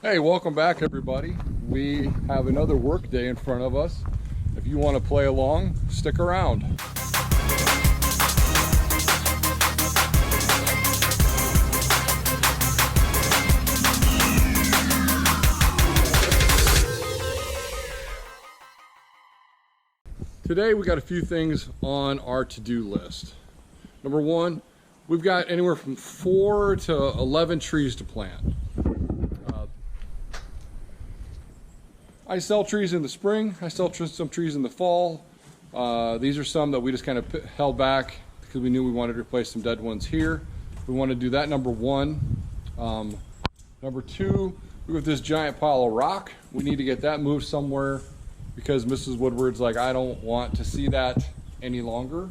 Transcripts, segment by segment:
Hey, welcome back everybody. We have another work day in front of us. If you want to play along, stick around. Today we got a few things on our to-do list. Number one, we've got anywhere from 4 to 11 trees to plant. I sell trees in the spring, I sell some trees in the fall. These are some that we just kind of held back because we knew we wanted to replace some dead ones here. We want to do that, number one. Number two, we got this giant pile of rock. We need to get that moved somewhere because Mrs. Woodward's like, I don't want to see that any longer.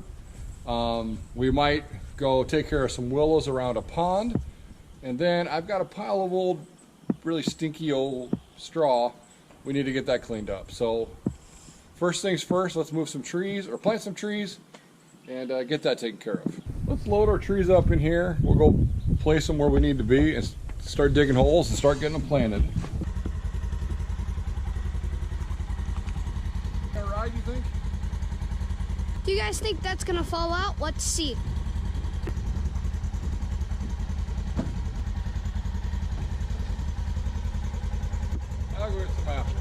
We might go take care of some willows around a pond. And then I've got a pile of old, really stinky old straw. We need to get that cleaned up. So first things first, let's move some trees or plant some trees and get that taken care of. Let's load our trees up in here. We'll go place them where we need to be and start digging holes and start getting them planted. All right, you think? Do you guys think that's gonna fall out? Let's see. I'll go get some apples.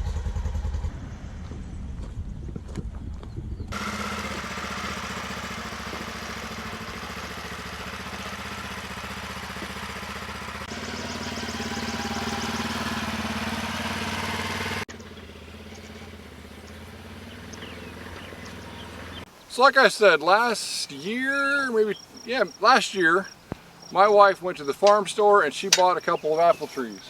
So like I said, last year, last year, my wife went to the farm store and she bought a couple of apple trees.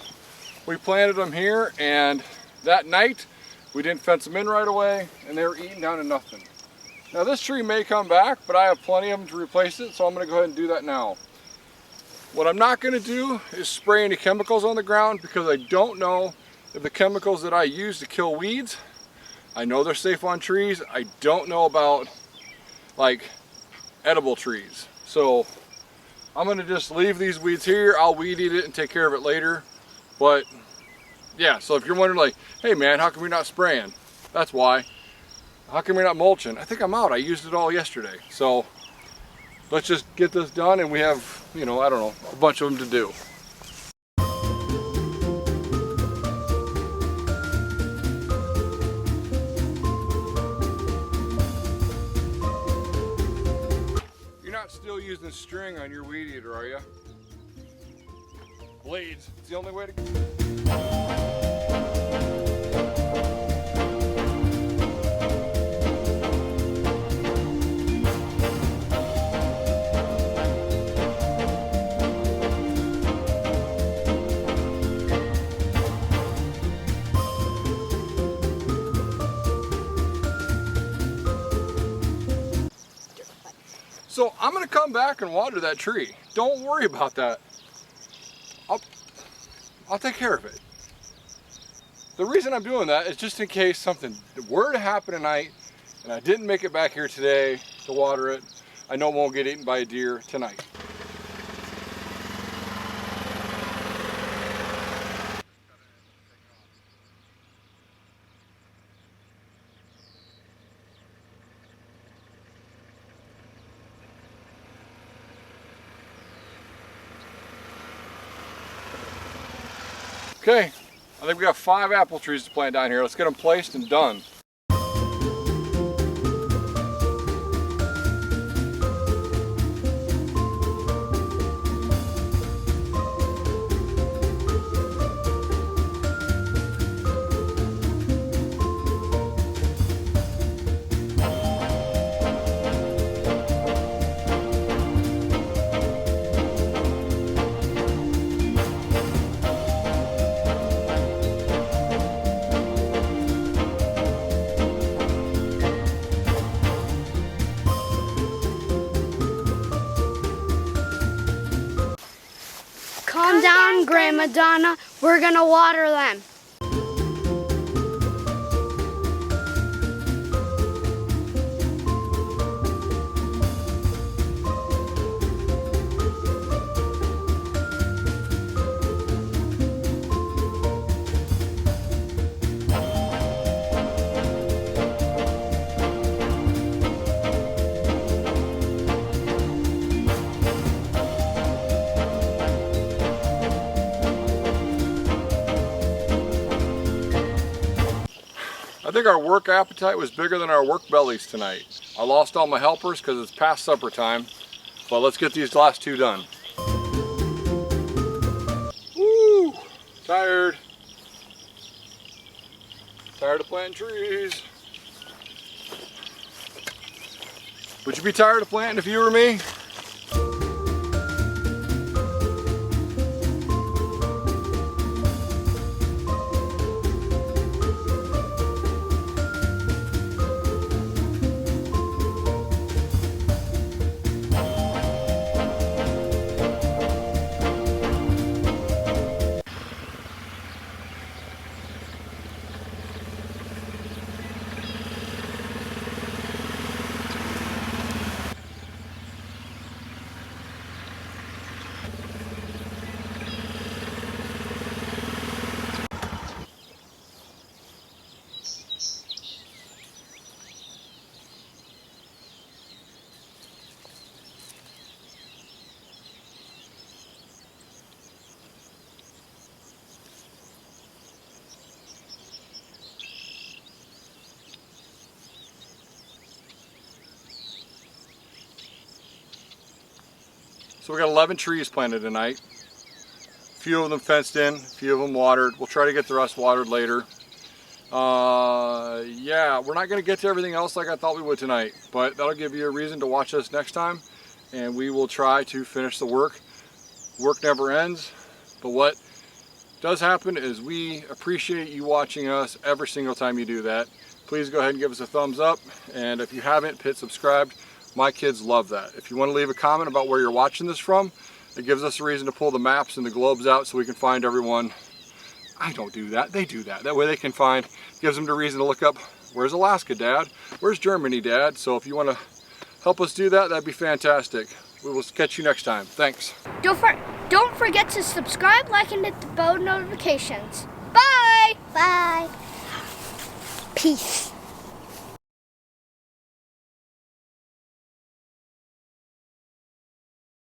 We planted them here, and that night we didn't fence them in right away and they were eaten down to nothing. Now this tree may come back, but I have plenty of them to replace it, so I'm going to go ahead and do that now. What I'm not going to do is spray any chemicals on the ground because I don't know if the chemicals that I use to kill weeds, I know they're safe on trees. I don't know about like edible trees. So I'm going to just leave these weeds here. I'll weed eat it and take care of it later. But yeah, so if you're wondering like, hey man, how come you're not spraying? That's why. How come you're not mulching? I think I'm out. I used it all yesterday. So let's just get this done and we have, I don't know, a bunch of them to do. You're not still using string on your weed eater, are you? Blades. It's the only way to go. So I'm going to come back and water that tree. Don't worry about that. I'll take care of it. The reason I'm doing that is just in case something were to happen tonight and I didn't make it back here today to water it. I know it won't get eaten by a deer tonight. Okay, I think we got 5 apple trees to plant down here. Let's get them placed and done. Calm down, Grandma Donna. We're gonna water them. think our work appetite was bigger than our work bellies tonight. I lost all my helpers because it's past supper time, but let's get these last two done. Woo! Tired. Tired of planting trees. Would you be tired of planting if you were me? So we got 11 trees planted tonight. A few of them fenced in, a few of them watered. We'll try to get the rest watered later. Yeah, we're not going to get to everything else like I thought we would tonight, but that'll give you a reason to watch us next time, and we will try to finish the work. Work never ends, but what does happen is we appreciate you watching us every single time you do that. Please go ahead and give us a thumbs up, and if you haven't, hit subscribe. My kids love that. If you want to leave a comment about where you're watching this from, it gives us a reason to pull the maps and the globes out so we can find everyone. I don't do that, they do that. That way they can find, gives them the reason to look up, where's Alaska, Dad? Where's Germany, Dad? So if you want to help us do that, that'd be fantastic. We will catch you next time. Thanks. Don't forget to subscribe, like, and hit the bell notifications. Bye! Bye. Peace.